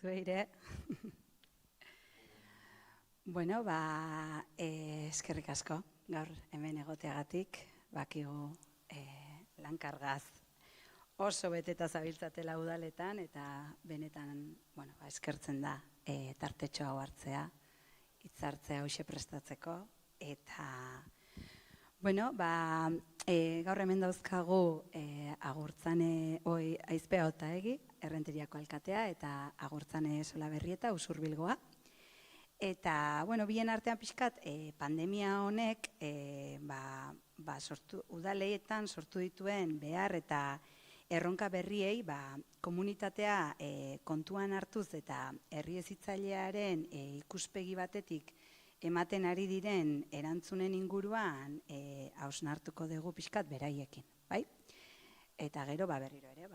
zueire. Bueno, eskerrik asko, gaur hemen egoteagatik, bakigu lankargaz oso beteta zabiltzatela udaletan, eta benetan, eskertzen da tartetxo hau hartzea, hitzartzea hauxe prestatzeko, eta, gaur hemen dauzkagu Agurtzane Aizpea Otaegi, Errenteriako alkatea, eta Agurtzane Solaberrieta, Usurbilgoa. Eta, bien artean pixkat, pandemia honek udaleetan sortu dituen behar eta erronka berriei komunitatea kontuan hartuz eta herri hezitzailearen ikuspegi batetik ematen ari diren erantzunen inguruan hausnartuko dugu pixkat beraiekin, bai? Eta gero berriro ere,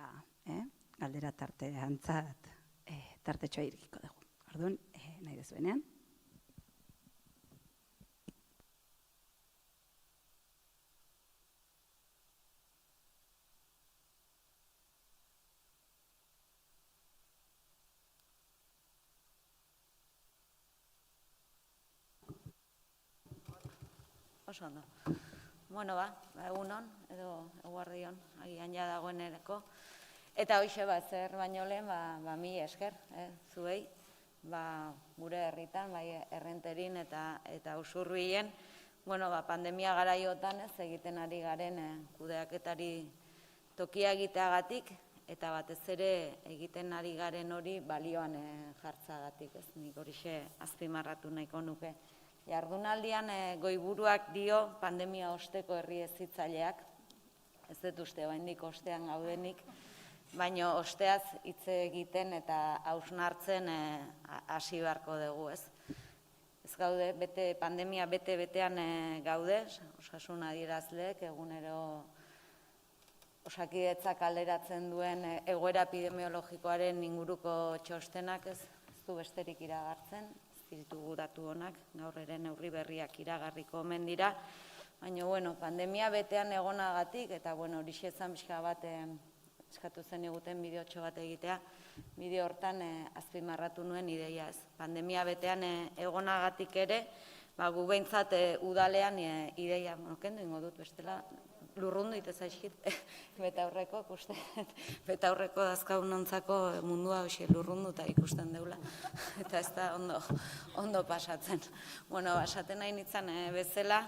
galdera tarteantzat tartetxoa irikiko dugu. Orduan, nahi dezuenean. Oso ondo. Egunon, edo eguardion, agian ja dagoen erako. Eta hoxe zer baino lehen, mila esker, zuei, gure herritan, Errenterin eta Usurbilen, pandemia garaiotan egiten ari garen kudeaketari tokia egiteagatik, eta batez ere egiten ari garen hori balioan jartzagatik, nik horixe azpimarratu nahiko nuke. Jardunaldian goiburuak dio pandemia osteko herri hezitzaileak, ez dut uste oraindik ostean gaudenik, baina osteaz hitz egiten eta hausnartzen hasi beharko dugu, ez? Ez gaude, pandemia bete-betean gaude, osasun adierazleek, egunero Osakidetzak alderatzen duen egoera epidemiologikoaren inguruko txostenak ez du besterik iragartzen, ditugu datu honak, gaur ere neurri berriak iragarriko omen dira, baina, pandemia betean egonagatik, eta horixe ezan pixka bat eskatu zen eguten bideotxo bat egitea, bideo hortan azpimarratu nuen ideia ez. Pandemia betean egonagatik ere, gu behintzat udalean ideia, kendu ingo dut bestela, lurrundu ite zaizkit, betaurreko, betaurreko dazkaunontzako mundua hoxe lurrundu eta ikusten deula, eta ez da ondo pasatzen. Esaten nahi nintzen bezala,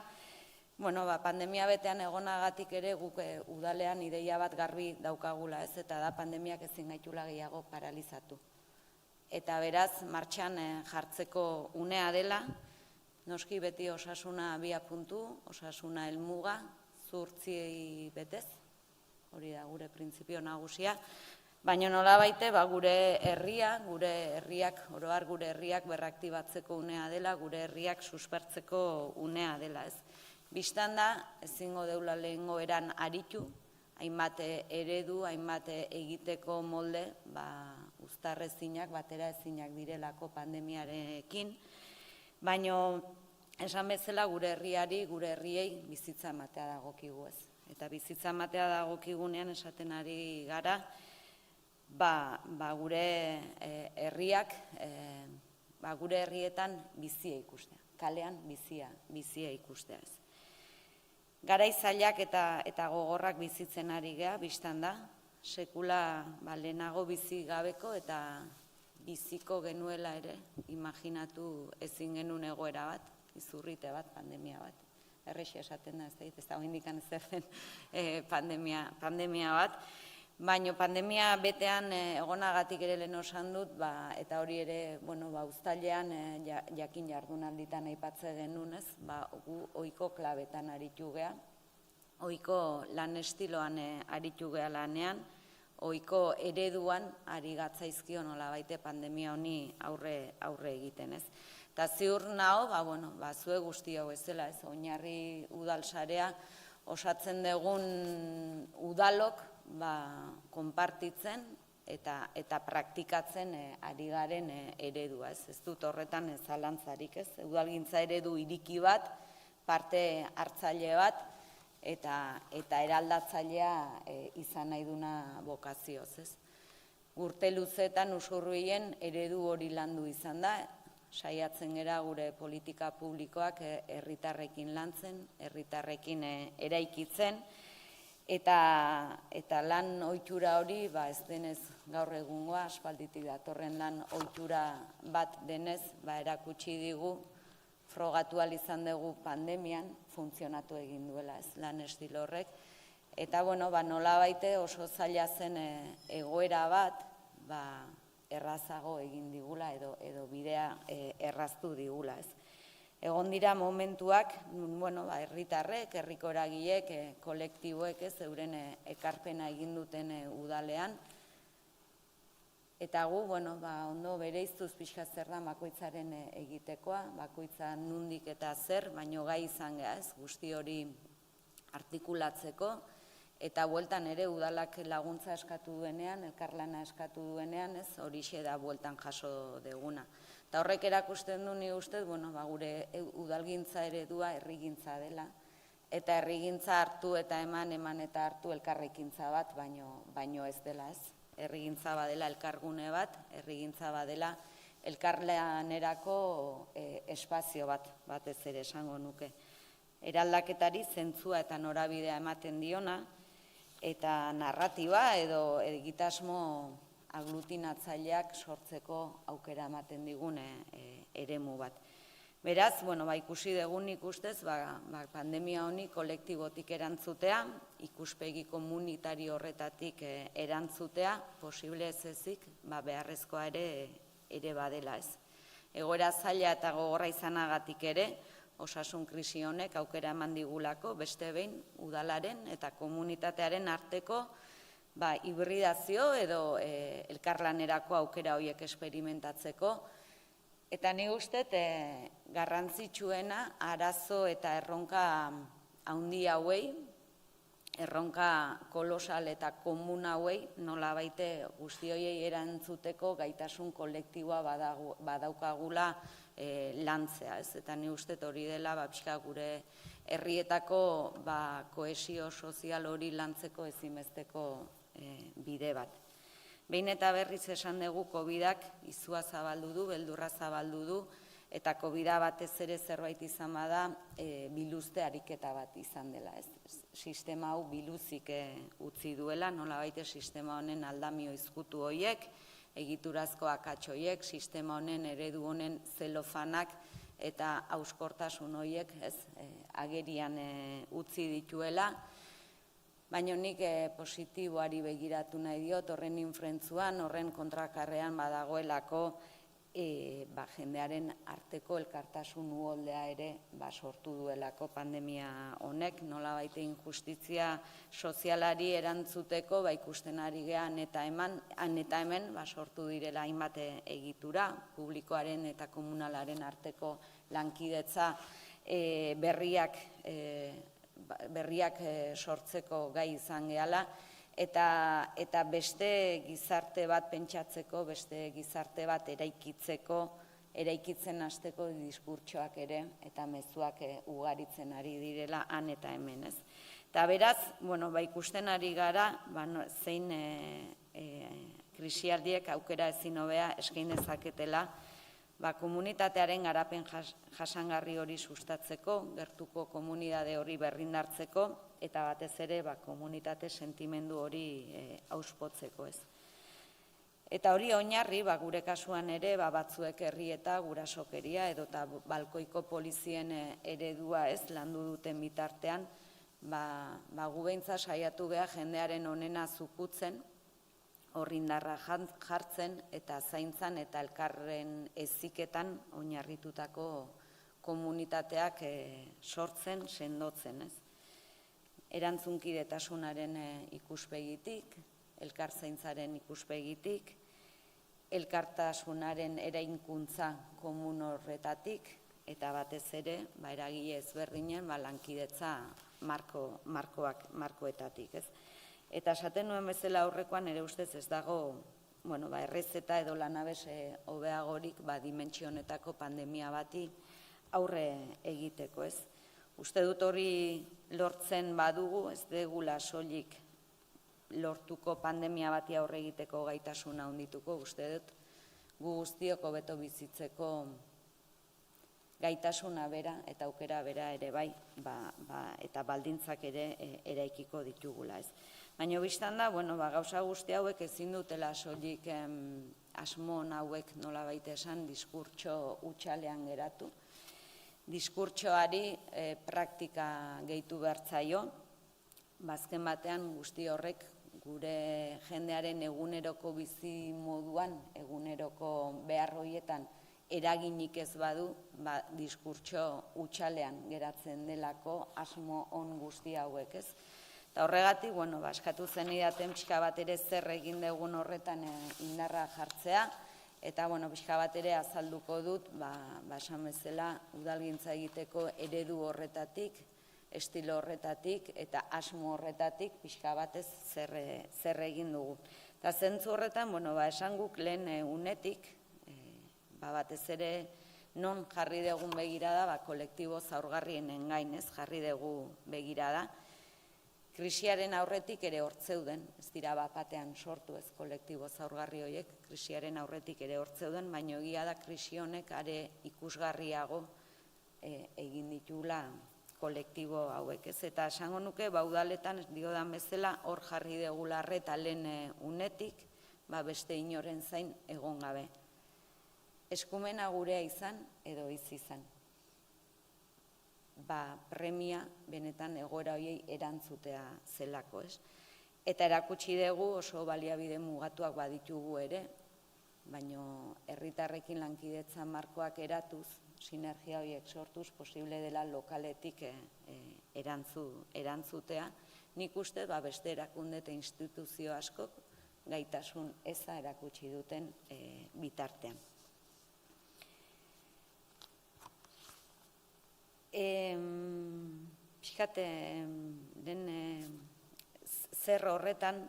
pandemia betean egonagatik ere guk udalean ideia bat garbi daukagula ez, eta da pandemiak ezin gaitula gehiago paralizatu. Eta beraz, martxan jartzeko unea dela, noski beti osasuna abia puntu, osasuna helmuga, zuhurtziei betez, hori da gure printzipio nagusia, baina nola baite gure herriak, oroar gure herriak berraktibatzeko unea dela, gure herriak suspertzeko unea dela ez. Bistan da, ezingo deula lehengo eran aritu, hainbat eredu, hainbat egiteko molde, uztarrezinak, batera ezinak direlako pandemiarekin, baina esan bezala gure herriari, gure herriei bizitza ematea dagokigu ez. Eta bizitza ematea dagokigunean esaten ari gara, gure herriak, gure herrietan bizia ikustea, kalean bizia ikustea ez. Garai zailak eta gogorrak bizitzen ari gea, biztan da, sekula lehenago bizi gabeko eta biziko genuela ere, imaginatu ezin genuen egoera bat, izurrite bat, pandemia bat. Errexia esaten da, ez da indikan zer den pandemia bat. Baina pandemia betean egonagatik ere lehen osan dut, eta hori ere uztailean jakin jardunalditan aipatze genuen ez, gu ohiko klabetan aritu gea, ohiko lan estiloan aritu gea lanean, ohiko ereduan ari gatzaizkio nola baite pandemia honi aurre egiten ez. Eta ziur naho, zue guzti hau ezela ez, Oinarri udalsarea osatzen dugun udalok konpartitzen eta praktikatzen ari garen eredua ez. Ez dut horretan zalantzarik ez, udalgintza eredu iriki bat, parte hartzaile bat, eta eraldatzailea izan nahi duna bokazioz ez. urte luzetan usurruien eredu hori landu izan da, saiatzen gera gure politika publikoak herritarrekin lantzen, herritarrekin eraikitzen, eta lan ohitura hori ez denez gaur egungoa, aspalditik datorren lan ohitura bat denez, erakutsi digu, frogatu ahal izan dugu pandemian, funtzionatu egin duela lan estilo horrek, eta nolabait oso zaila zen egoera bat, errazago egin digula edo bidea erraztu digula. Egon dira momentuak, herritarrek, herriko eragileek, kolektiboek euren ekarpena egin duten udalean, eta gu, ondo bereiztuz pixka zer da bakoitzaren egitekoa, bakoitza nundik eta zer, baino gai izan geha, guzti hori artikulatzeko, eta bueltan ere udalak laguntza eskatu duenean, elkarlana eskatu duenean, horixe da bueltan jaso deguna. Eta horrek erakusten du ni ustez, gure udalgintza eredua herrigintza dela, eta herrigintza hartu eta eman eta hartu elkarrekintza bat, baino ez dela ez. Herrigintza badela elkargune bat, herrigintza badela elkarlanerako espazio bat, batez ere esango nuke. Eraldaketari zentzua eta norabidea ematen diona, eta narratiba edo egitasmo aglutinatzaileak sortzeko aukera ematen digun eremu bat. Beraz, ikusi dugun ikustez, pandemia honi kolektibotik erantzutea, ikuspegi komunitario horretatik erantzutea, posible ez ezik, beharrezkoa ere badela ez. Egoera zaila eta gogorra izanagatik ere, osasun krisi honek aukera eman digulako, beste behin udalaren eta komunitatearen arteko hibridazio edo elkarlanerako aukera horiek esperimentatzeko. Eta ni uste garrantzitsuena arazo eta erronka handi hauei, erronka kolosal eta komun hauei, nolabait guzti horiei erantzuteko gaitasun kolektiboa badaukagula lantzea. Eta ni uste hori dela pixka gure herrietako kohesio sozial hori lantzeko ezinbesteko bide bat. Behin eta berriz esan dugu COVID-ak izua zabaldu du, beldurra zabaldu du, eta COVID-a batez ere zerbait izan bada biluzte ariketa bat izan dela. Sistema hau biluzik utzi duela, nolabait sistema honen aldamio izkutu horiek, egiturazko akats horiek, sistema honen eredu honen zelofanak eta hauskortasun horiek agerian utzi dituela. Baina nik positiboari begiratu nahi diot, horren influentzuan, horren kontrakarrean badagoelako jendearen arteko elkartasun uholdea ere sortu duelako pandemia honek, nolabait injustizia sozialari erantzuteko ikusten ari gehan eta hemen sortu direla hainbat egitura, publikoaren eta komunalaren arteko lankidetza berriak sortzeko gai izan gehala, eta beste gizarte bat pentsatzeko, beste gizarte bat eraikitzen hasteko diskurtsoak ere, eta mezuak ugaritzen ari direla han eta hemen. Eta beraz, ikusten ari gara, zein krisialdiek aukera ezin hobea eskain dezaketela, komunitatearen garapen jasangarri hori sustatzeko, gertuko komunitate hori berrindartzeko, eta batez ere komunitate sentimendu hori auspotzeko ez. Eta hori oinarri, gure kasuan ere, batzuek herri eta gurasokeria, edota balkoiko polizien eredua ez landu duten bitartean, gu behintzat saiatu geha jendearen onena zukutzen, horrindarra jartzen eta zaintzan eta elkarren heziketan oinarritutako komunitateak sortzen, sendotzen. Erantzunkidetasunaren ikuspegitik, elkarzaintzaren ikuspegitik, elkartasunaren eraikuntza komun horretatik, eta batez ere, eragile ezberdinen lankidetza markoetatik. Eta esaten nuen bezala aurrekoan ere ustez ez dago errezeta edo lanabes hobeagorik dimentsio honetako pandemia bati aurre egiteko. Uste dut hori lortzen badugu, ez degula soilik lortuko pandemia bati aurre egiteko gaitasuna handituko, uste dut, gu guztiok hobeto bizitzeko gaitasuna bera eta aukera bera ere bai, eta baldintzak ere eraikiko ditugula ez. Baina biztan da, gauza guzti hauek ezin dutela soilik asmo hauek nola baita esan diskurtso hutsalean geratu. Diskurtsoari praktika gehitu bertzaio, azken batean guzti horrek gure jendearen eguneroko bizi moduan, eguneroko behar horietan eraginik ez badu, diskurtso hutsalean geratzen delako asmo on guzti hauek ez. Eta horregatik, eskatu zenidaten pixka bat ere zer egin dugun horretan indarra jartzea, eta pixka bat ere azalduko dut, esan bezala udalgintza egiteko eredu horretatik, estilo horretatik eta asmo horretatik pixka batez zer egin dugu. Eta zentzu horretan, esan guk lehen unetik, batez ere non jarri dugun begirada, kolektibo zaurgarrienen gainez jarri dugu begirada. Krisiaren aurretik ere hortzeuden, ez dira batean sortu ez kolektibo zaurgarri horiek, krisiaren aurretik ere hortzeuden, baina egia da krisi honek are ikusgarriago egin ditula kolektibo hauek ez. Eta esango nuke, udaletan diodan bezala hor jarri dugula arreta lehen unetik, beste inoren zain egon gabe. Eskumena gurea izan edo ez izan. Premia benetan egoera horiei erantzutea zelako, ez? Eta erakutsi dugu oso baliabide mugatuak baditugu ere, baina herritarrekin lankidetza markoak eratuz, sinergia horiek sortuz, posible dela lokaletik erantzutea. Nik uste, beste erakunde eta instituzio askok gaitasun eza erakutsi duten bitartean. Pixkate, zer horretan,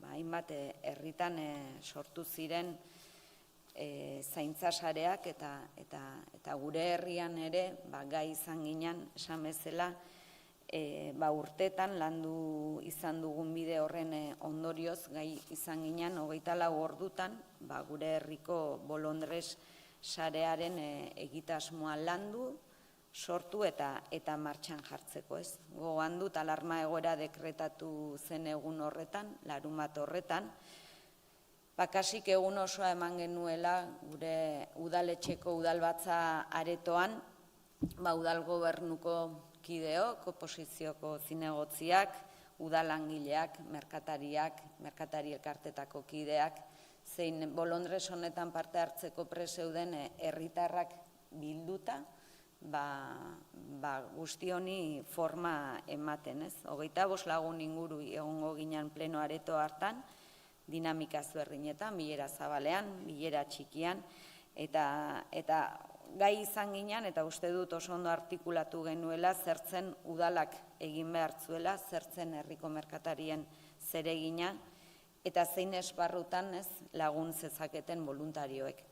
hainbat herritan sortu ziren zaintzasareak eta gure herrian ere gai izan ginen, esan bezala, urtetan landu izan dugun bide horren ondorioz gai izan ginen 24 ordutan gure herriko bolondrez sarearen egitasmoa landu, sortu eta martxan jartzeko ez. Gogoan dut alarma egoera dekretatu zen egun horretan, larunbat horretan, kasik egun osoa eman genuela gure udaletxeko udalbatza aretoan, udal gobernuko kideok, oposizioko zinegotziak, udalangileak, merkatariak, merkatari elkartetako kideak, zein bolondrez honetan parte hartzeko preseuden herritarrak bilduta, guzti honi forma ematen, ez? 25 lagun inguru egongo ginen pleno areto hartan, dinamika ezberdinetan, bilera zabalean, bilera txikian, eta gai izan ginen, eta uste dut oso ondo artikulatu genuela, zertzen udalak egin behar zuela, zertzen herriko merkatarien zeregina, eta zein esparrutan lagun zezaketen voluntarioek.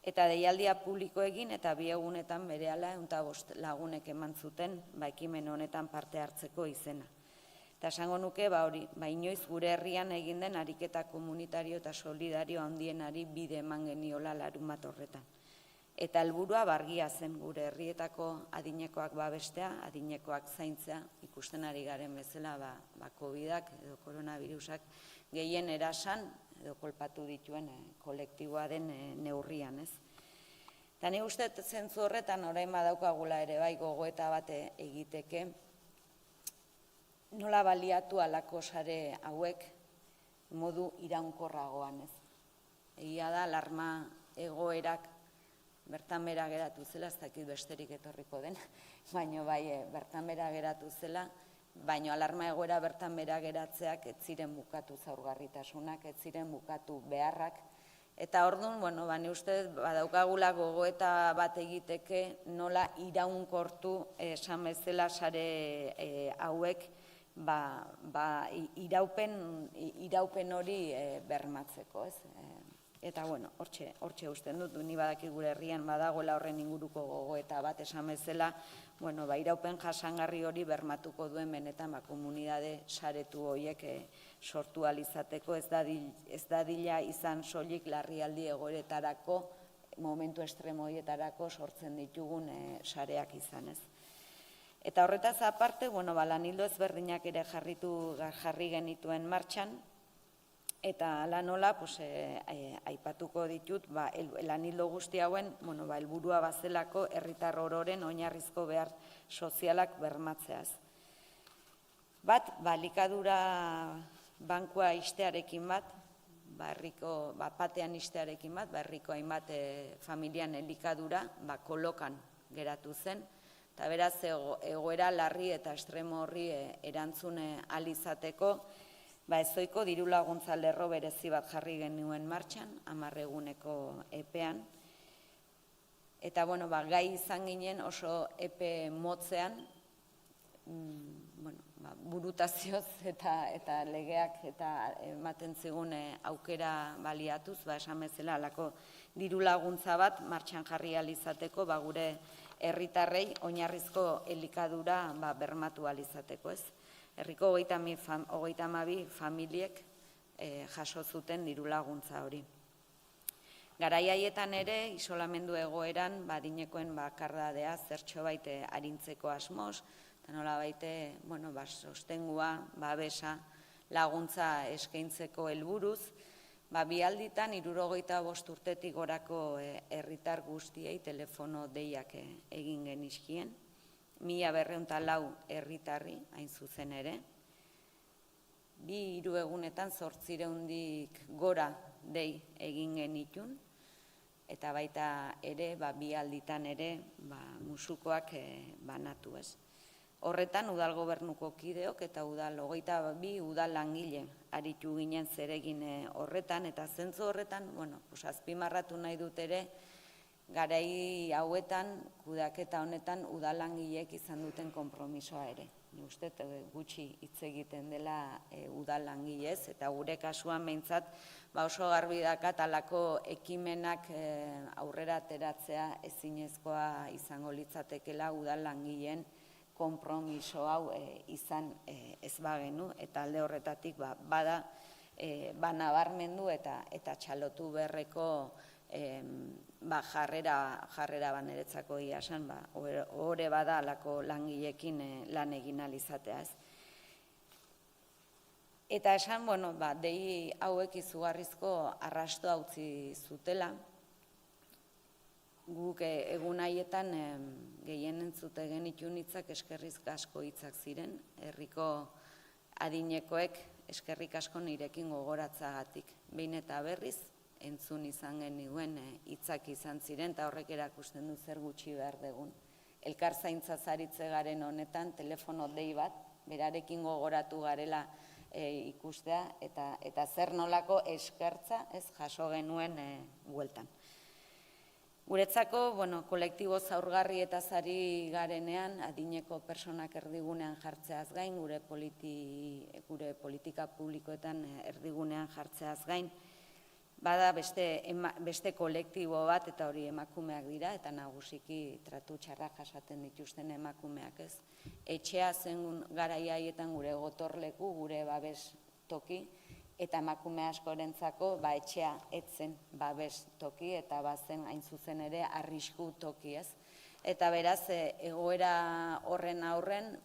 Eta deialdia publiko egin, eta 2 egunetan berehala 105 lagunek eman zuten ekimen honetan parte hartzeko izena. Eta esango nuke, inoiz gure herrian egin den ariketa komunitario eta solidario handienari bide eman geniola larunbat horretan. Eta helburua argia zen gure herrietako adinekoak babestea, adinekoak zaintzea, ikusten ari garen bezala COVID-ak edo koronavirusak gehien erasan edo kolpatu dituen kolektiboa den neurrian, ez? Eta ni uste zentzu horretan orain badaukagula ere gogoeta bat egiteke, nola baliatu halako sare hauek modu iraunkorragoan, ez? Egia da, alarma egoerak bertan bera geratu zela, ez dakit besterik etorriko den, baina bertan bera geratu zela, baina alarma egoera bertan bera geratzeak ez ziren bukatu zaurgarritasunak, ez ziren bukatu beharrak, eta orduan, ni uste badaukagula gogoeta bat egiteke nola iraunkortu esan bezala sare hauek iraupen hori bermatzeko, ez? Eta, bueno, hortxe usten dut, ni badaki gure herrian badagoela horren inguruko gogoeta bat esan bezala, bueno, iraupen jasangarri hori bermatuko duen benetan komunitate saretu horiek sortu alizateko, ez dadila izan soilik larrialdi egoeretarako, momentu estremo horietarako sortzen ditugun sareak izan, ez. Eta horretaz aparte, bueno, lan ildo ezberdinak ere jarri genituen martxan, eta ala nola, aipatuko ditut, lan ildo guzti hauen, helburua bazelako herritar ororen oinarrizko behar sozialak bermatzeaz. Bat, elikadura bankua ixtearekin bat, patean ixtearekin bat, herriko hainbat familian elikadura kolokan geratu zen, eta beraz egoera larri eta estremo horri erantzune alizateko, ezoiko diru laguntza lerro berezi bat jarri genuen martxan, 10 eguneko epean. Eta, gai izan ginen oso epe motzean, burutazioz eta legeak eta ematen zigun aukera baliatuz, esan bezala, alako diru laguntza bat martxan jarri alizateko, gure herritarrei oinarrizko elikadura bermatu alizateko, ez? Herriko 32 familiek jaso zuten diru laguntza hori. Garai haietan ere, isolamendu egoeran, adinekoen bakardadea zertxo baite arintzeko asmoz, eta nola baite, sostengua, babesa, laguntza eskaintzeko helburuz, bi alditan 65 urtetik gorako herritar guztiei telefono deiak egin genizkien, 1204 herritarri hain zuzen ere, 2-3 egunetan 800-dik gora dei egin genitun, eta baita ere, 2 alditan ere, musukoak banatu ez. Horretan, udal gobernuko kideok eta 22 udal langile aritu ginen zeregin horretan, eta zentzu horretan, azpimarratu nahi dut ere, garai hauetan, kudeaketa honetan, udal langileek izan duten konpromisoa ere. Ni uste gutxi hitz egiten dela udal langilez, eta gure kasuan behintzat oso garbi dakat halako ekimenak aurrera ateratzea ezinezkoa izango litzatekela udal langileen konpromiso hau izan ez bagenu, eta alde horretatik bada nabarmendu eta txalotu beharreko jarrera baneretzako iasan, hori bada alako langileekin lan egin alizatea ez. Eta esan, dei hauek izugarrizko arrastoa utzi zutela, guk egun haietan gehien entzute genitun hitzak eskerrik asko hitzak ziren, herriko adinekoek eskerrik asko nirekin gogoratzagatik. Behin eta berriz, entzun izan genuen hitzak izan ziren, eta horrek erakusten du zer gutxi behar dugun. Elkar zaintza zaritze garen honetan, telefono dei bat, berarekin gogoratu garela ikustea, eta zer nolako eskertza ez jaso genuen bueltan. Guretzako, kolektibo zaurgarri eta zari garenean, adineko personak erdigunean jartzeaz gain, gure politika publikoetan erdigunean jartzeaz gain, bada beste kolektibo bat, eta hori emakumeak dira, eta nagusiki tratu txarrak jasaten dituzten emakumeak ez. Etxea zen garai haietan gure gotorleku, gure babes toki, eta emakume askorentzako etxea etzen babes toki, eta bazen hain zuzen ere arrisku toki ez. Eta beraz, egoera horren aurren,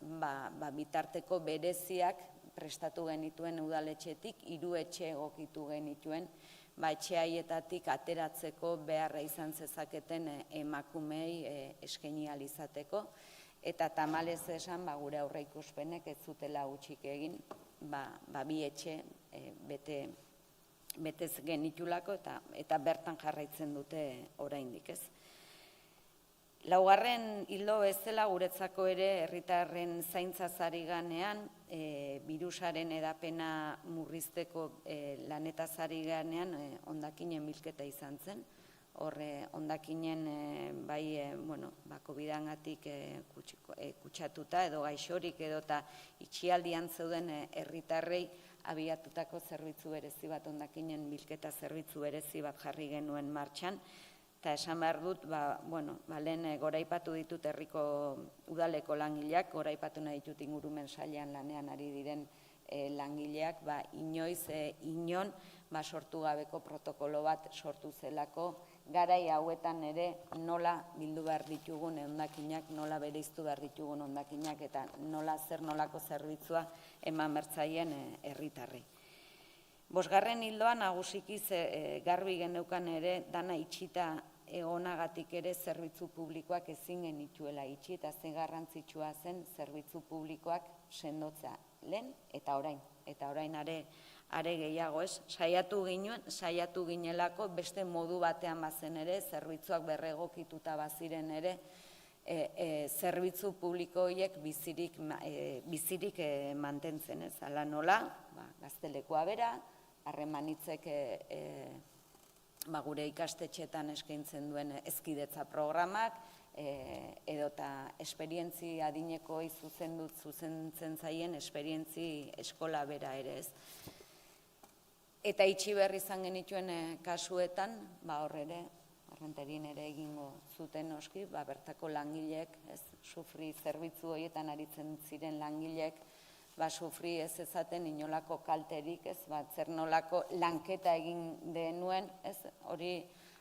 bitarteko bereziak prestatu genituen udaletxetik, 3 etxe egokitu genituen, etxe haietatik ateratzeko beharra izan zezaketen emakumei eskaini alizateko, eta tamalez esan gure aurreikuspenek ez zutela hutsik egin, 2 etxe betez genitulako eta bertan jarraitzen dute oraindik ez. Laugarren ildo bezala guretzako ere herritarren zaintza zari ganean, birusaren edapena murrizteko lanetaz ari ganean hondakinen bilketa izan zen. Horre hondakinen COVID-angatik kutsatuta edo gaixorik edo eta itxialdian zeuden herritarrei abiatutako zerbitzu berezi bat, hondakinen bilketa zerbitzu berezi bat jarri genuen martxan, eta esan behar dut, lehen goraipatu ditut herriko udaleko langileak, goraipatu nahi ditut ingurumen sailean lanean ari diren langileak, inoiz, inon, sortu gabeko protokolo bat sortu zelako, garai hauetan ere nola bildu behar ditugun hondakinak, nola bereiztu behar ditugun hondakinak, eta zer nolako zerbitzua eman bertzaien herritarrei. Bosgarren hildoan nagusiki garbi geneukan ere dana itxita egonagatik ere zerbitzu publikoak ezin genituela itxi, eta ze garrantzitsua zen zerbitzu publikoak sendotzea lehen eta orain are gehiago ez, saiatu ginelako beste modu batean bazen ere, zerbitzuak berregokituta baziren ere, zerbitzu publiko horiek bizirik mantentzen ez, ala nola, gaztelekua bera, harremanitzek gure ikastetxeetan eskaintzen duen hezkidetza programak, edota esperientzi adinekoi zuzentzen zaien esperientzi eskola bera ere ez. Eta itxi behar izan genituen kasuetan, hor ere, Errenterin ere egingo zuten noski, bertako langileek, sufri zerbitzu horietan aritzen ziren langileek, sufri ez ezaten inolako kalterik, zer nolako lanketa egin denuen, hori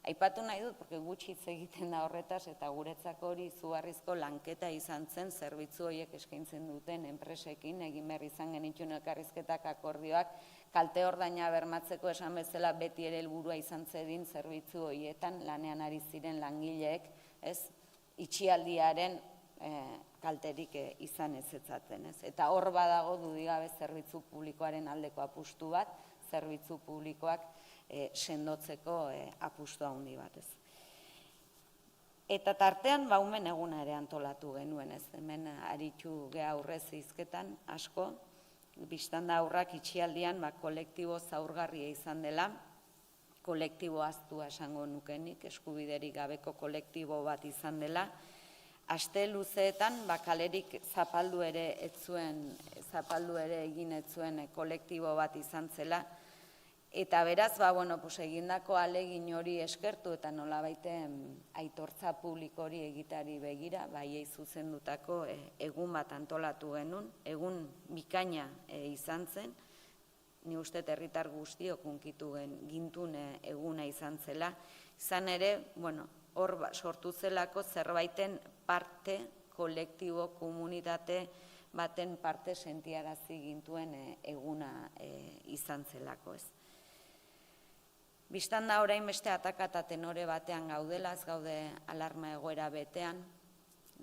aipatu nahi dut, porque gutxi hitz egiten da horretaz, eta guretzako hori izugarrizko lanketa izan zen zerbitzu horiek eskaintzen duten enpresekin, egin behar izan genituen elkarrizketak akordioak, kalte ordaina bermatzeko esan bezala beti ere helburua izan zedin zerbitzu horietan lanean ari ziren langileek, itxialdiaren kalterik izan ez etzaten. Eta hor badago dudigabe zerbitzu publikoaren aldeko apustu bat, zerbitzu publikoak sendotzeko apustu handi bat. Eta tartean, umen eguna ere antolatu genuen, hemen aritu geha aurrez hizketan asko, biztanda aurrak itxialdian kolektibo zaurgarria izan dela, kolektibo ahaztua esango nukenik, eskubiderik gabeko kolektibo bat izan dela, aste luzeetan kalerik zapaldu ere egin ez zuen kolektibo bat izan zela, eta beraz, egindako ahalegin hori eskertu eta nolabaiten aitortza publiko hori egitari begira, baiei zuzendutako egun bat antolatu genuen, egun bikaina izan zen, ni uste herritar guztiok hunkitu gintun eguna izan zela, izan ere, hor sortu zelako zerbaiten parte, kolektibo, komunitate baten parte sentiarazi gintuen eguna izan zelako ez. Bistan da orain beste ataka eta tenore batean gaudela, ez gaude alarma egoera betean,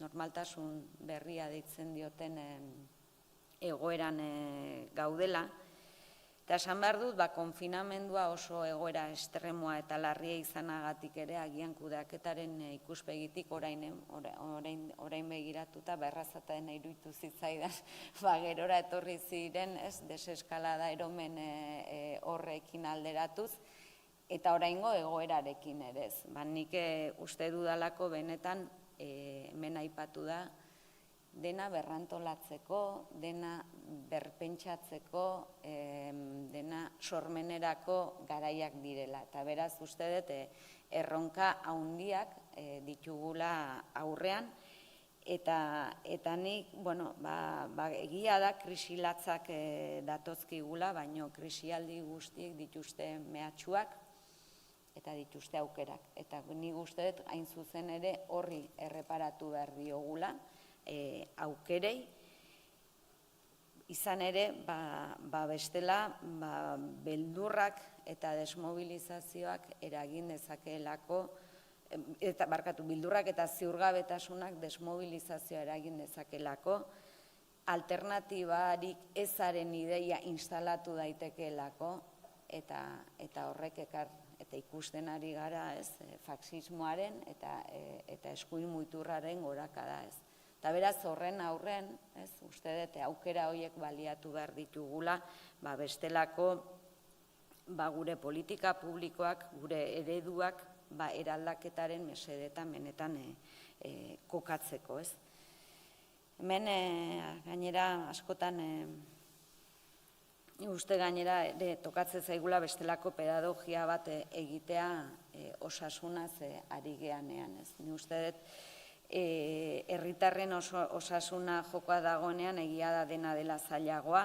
normaltasun berria deitzen dioten egoeran gaudela, eta esan behar dut, konfinamendua oso egoera estremoa eta larria izanagatik ere, agian kudeaketaren ikuspegitik orain begiratuta, berrazaten iruditu zitzaidan, gerora etorri ziren, deseskalada eromen horrekin alderatuz, eta oraingo egoerarekin ere ez. Nik uste dudalako benetan, hemen aipatu da, dena berrantolatzeko, dena berpentsatzeko, dena sormenerako garaiak direla. Eta beraz uste dut erronka handiak ditugula aurrean, eta nik, egia da krisilatzak datozkigula, baino krisialdi guztiek dituzte mehatxuak, eta dituzte aukerak. Eta nik uste dut hain zuzen ere horri erreparatu behar diogula, aukerei, izan ere, bestela, beldurrak eta desmobilizazioak eragin dezakeelako, beldurrak eta ziurgabetasunak desmobilizazioa eragin dezakeelako, alternatibarik ezaren ideia instalatu daitekeelako, eta horrek eta ikusten ari gara, faxismoaren eta eskuin muiturraren gorakada ez. Eta beraz horren aurren, uste dut, aukera horiek baliatu behar ditugula, bestelako gure politika publikoak, gure ereduak, eraldaketaren mesedetan benetan kokatzeko, ez. Hemen, gainera, askotan uste gainera tokatzen zaigula bestelako pedagogia bat egitea osasunaz ari geanean. Ni uste dut herritarren osasuna jokoa dagoenean egia da dena dela zailagoa,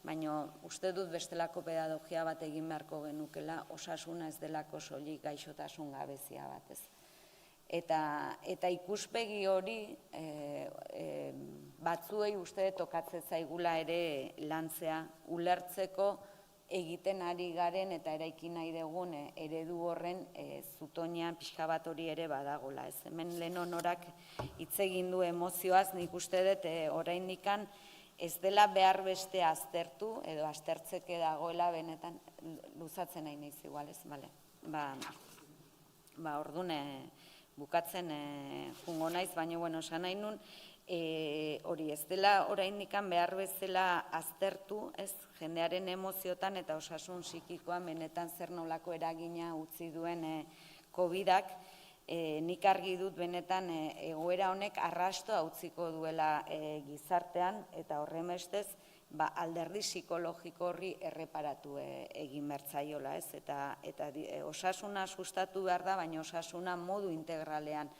baina uste dut bestelako pedagogia bat egin beharko genukela osasuna ez delako soilik gaixotasun gabezia bat ez. Eta ikuspegi hori batzuei uste tokatzen zaigula ere lantzea, ulertzeko egiten ari garen eta eraiki nahi dugun eredu horren zutoinean pixka bat hori ere badagola. Hemen lehen honorak hitz egin du emozioaz, nik uste dut oraindikan ez dela behar beste aztertu edo aztertzeke dagoela benetan luzatzen nahi naiz igual ez, bale. Orduan bukatzen jungo naiz, baina esan nahi nun, hori ez dela oraindikan behar bezala aztertu, ez jendearen emoziotan eta osasun psikikoan benetan zer nolako eragina utzi duen COVID-ak, nik argi dut benetan egoera honek arrastoa utziko duela gizartean eta horrenbestez alderdi psikologiko horri erreparatu egin bertzaiola, ez? Eta osasuna sustatu behar da, baina osasuna modu integralean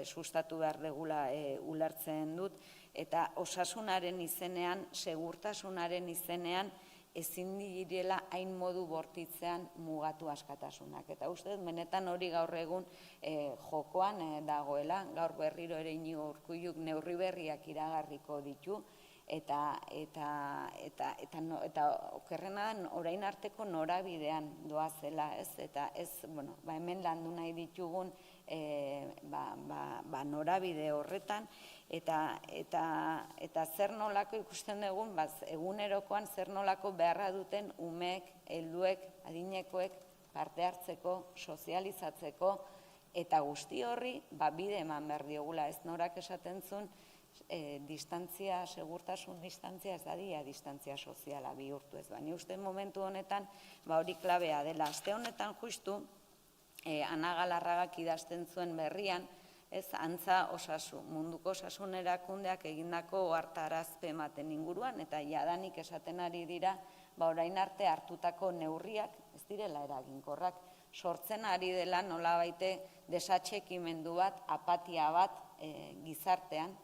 sustatu behar degula ulertzen dut, eta osasunaren izenean, segurtasunaren izenean, ezin direla hain modu bortitzean mugatu askatasunak. Eta uste, benetan hori gaur egun jokoan dagoela, gaur berriro ere Inigo Urkulluk neurri berriak iragarriko ditu, eta okerrena da orain arteko norabidean doazela, ez? Eta ez, hemen landu nahi ditugun norabide horretan, eta zer nolako ikusten dugun, egunerokoan zer nolako beharra duten umeek, helduek, adinekoek parte hartzeko, sozializatzeko, eta guzti horri bide eman behar diogula, ez norak esaten zuen, distantzia, segurtasun distantzia ez dadia distantzia soziala bihurtu ez. Baina uste momentu honetan hori klabea dela. Aste honetan justu, Ana Galarragak idazten zuen berrian, ez antza munduko osasun erakundeak egindako ohartarazpen baten inguruan, eta jadanik esaten ari dira, orain arte hartutako neurriak ez direla eraginkorrak, sortzen ari dela nolabaite desatxikimendu bat, apatia bat gizartean,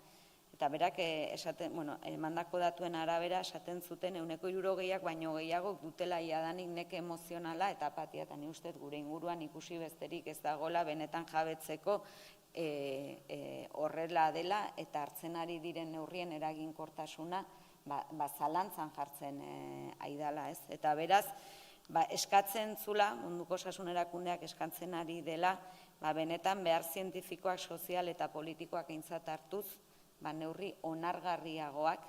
eta berak emandako datuen arabera esaten zuten 60%ak baino gehiago dutela jadanik neke emozionala eta apatia, eta ni uste gure inguruan ikusi besterik ez dagoela benetan jabetzeko horrela dela eta hartzen ari diren neurrien eraginkortasuna zalantzan jartzen aidala, ez? Eta beraz, eskatzen zula, munduko osasun erakundeak eskatzen ari dela, benetan behar zientifikoak, sozial eta politikoak aintzat hartuz, neurri onargarriagoak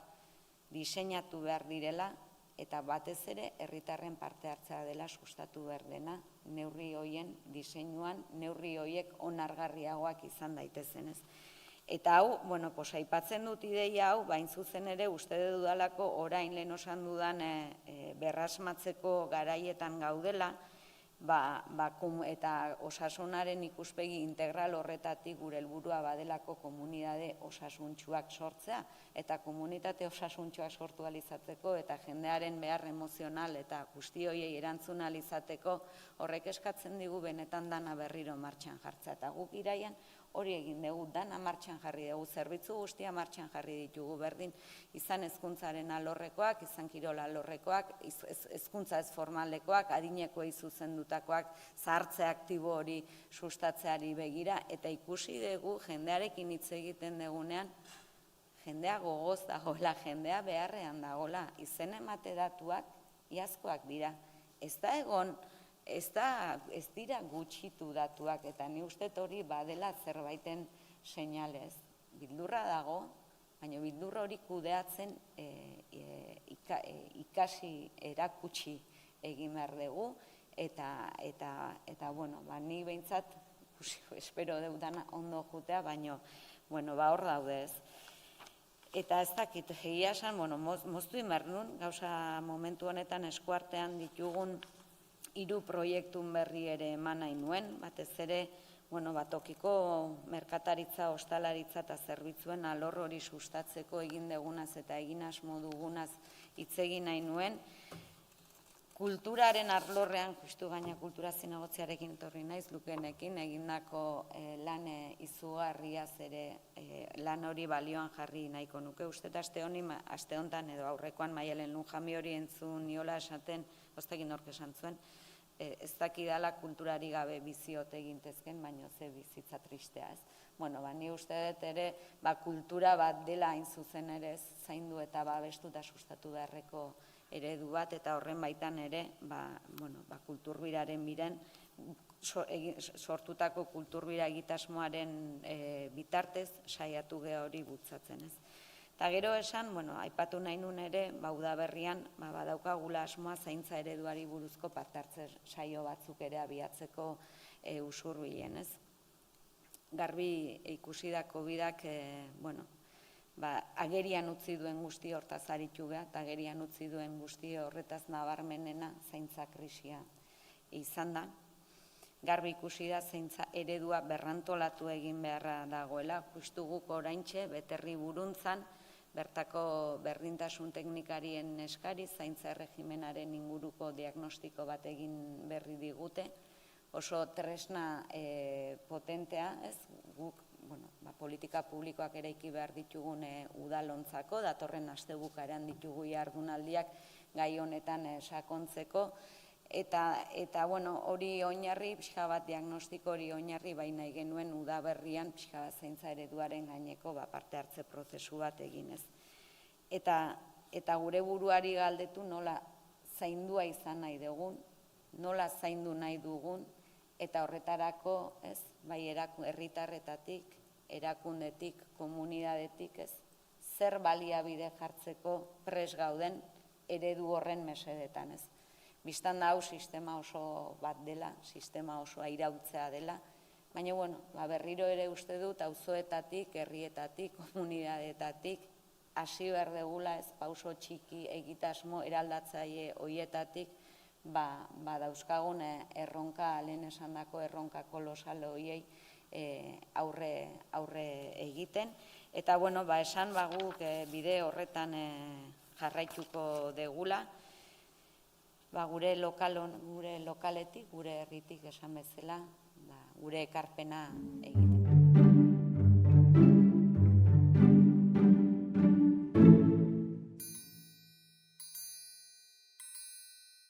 diseinatu behar direla eta batez ere herritarren parte hartzea dela sustatu behar dena neurri hoien diseinuan, neurri hoiek onargarriagoak izan daitezen, ez. Eta hau, aipatzen dut ideia hau, bain zuzen ere uste dudalako orain lehen osan dudan berrasmatzeko garaietan gaudela, eta osasunaren ikuspegi integral horretatik gure helburua badelako komunitate osasuntsuak sortzea, eta komunitate osasuntsuak sortu alizatzeko, eta jendearen behar emozional eta guzti horiei erantzun alizateko, horrek eskatzen digu benetan dana berriro martxan jartzea. Eta guk iraian hori egin dugu, dana martxan jarri dugu, zerbitzu guztia martxan jarri ditugu, berdin izan hezkuntzaren alorrekoak, izan kirola alorrekoak, hezkuntza ez formaldekoak, adinekoei zuzendutakoak, zahartze aktibo hori sustatzeari begira, eta ikusi dugu jendearekin hitz egiten dugunean, jendea gogoz dagoela, jendea beharrean dagoela, izen emate datuak iazkoak dira. Ez da egon, ez dira gutxitu datuak, eta ni uste hori badela zerbaiten seinalez. Bildurra dago, baina bildurra hori kudeatzen ikasi erakutsi egin behar dugu, eta ni behintzat, espero dudana ondo jutea, baina hor daude ez. Eta ez dakit, egia esan, moztu inbar nun, gauza momentu honetan eskuartean ditugun 3 proiektun berri ere eman nahi nuen, batez ere, tokiko merkataritza, ostalaritza eta zerbitzuen alor hori sustatzeko egin dugunaz eta egin asmo dugunaz hitz egin nahi nuen, kulturaren arlorrean, justu gaina kultura zinegotziarekin etorri naiz, Lukenekin egindako lan izugarriaz ere lan hori balioan jarri nahiko nuke. Uste aste honetan edo aurrekoan Maialen Lunjami hori entzun niola esaten, oztekin nork esan zuen, ez dakidala kulturari gabe biziote egintezken, baino ze bizitza tristea ez. Bueno, ni uste dut ere kultura bat dela hain zuzen ere zaindu eta babestu eta sustatu beharreko eredu bat, eta horren baitan ere kulturbiraren biren sortutako kulturbira egitasmoaren bitartez saiatu geha hori bultzatzen ez. Eta gero esan, aipatu nahi nun ere, Udaberrian badaukagula asmoa zaintza ereduari buruzko parte-hartze saio batzuk ere abiatzeko usurbilen ez. Garbi ikusi da COVID-ak, agerian utzi duen guzti hortaz aritu geha, eta agerian utzi duen guzti horretaz nabarmenena zaintza krisia izan da. Garbi ikusi da zaintza eredua berrantolatu egin beharra dagoela, justu guk oraintxe, Beterri Buruntzan, bertako berdintasun teknikarien eskari, zaintza erregimenaren inguruko diagnostiko bat egin berri digute, oso tresna potentea, ez, guk politika publikoak eraiki behar ditugun udalontzako, datorren astebukaeran ditugu jardunaldiak gai honetan sakontzeko, eta hori oinarri, pixka bat diagnostiko hori oinarri, baina genuen Udaberrian pixka bat zaintza ereduaren gaineko parte hartze prozesu bat eginez. Eta gure buruari galdetu nola zaindua izan nahi dugun, nola zaindu nahi dugun, eta horretarako, bai herritarretatik, erakundetik, komunidadetik, zer baliabide jartzeko pres gauden eredu horren mesedetan, ez. Bistan da hau sistema oso bat dela, sistema oso airautzea dela, baina berriro ere uste dut auzoetatik, herrietatik, komunidadetatik, hasi behar degula, ez, pauso txiki egitasmo eraldatzaile hoietatik, dauzkagun erronka, lehen esandako erronka kolosal horiei aurre egiten. Eta, esan guk bide horretan jarraituko degula, gure lokaletik, gure herritik esan bezala, gure ekarpena egin.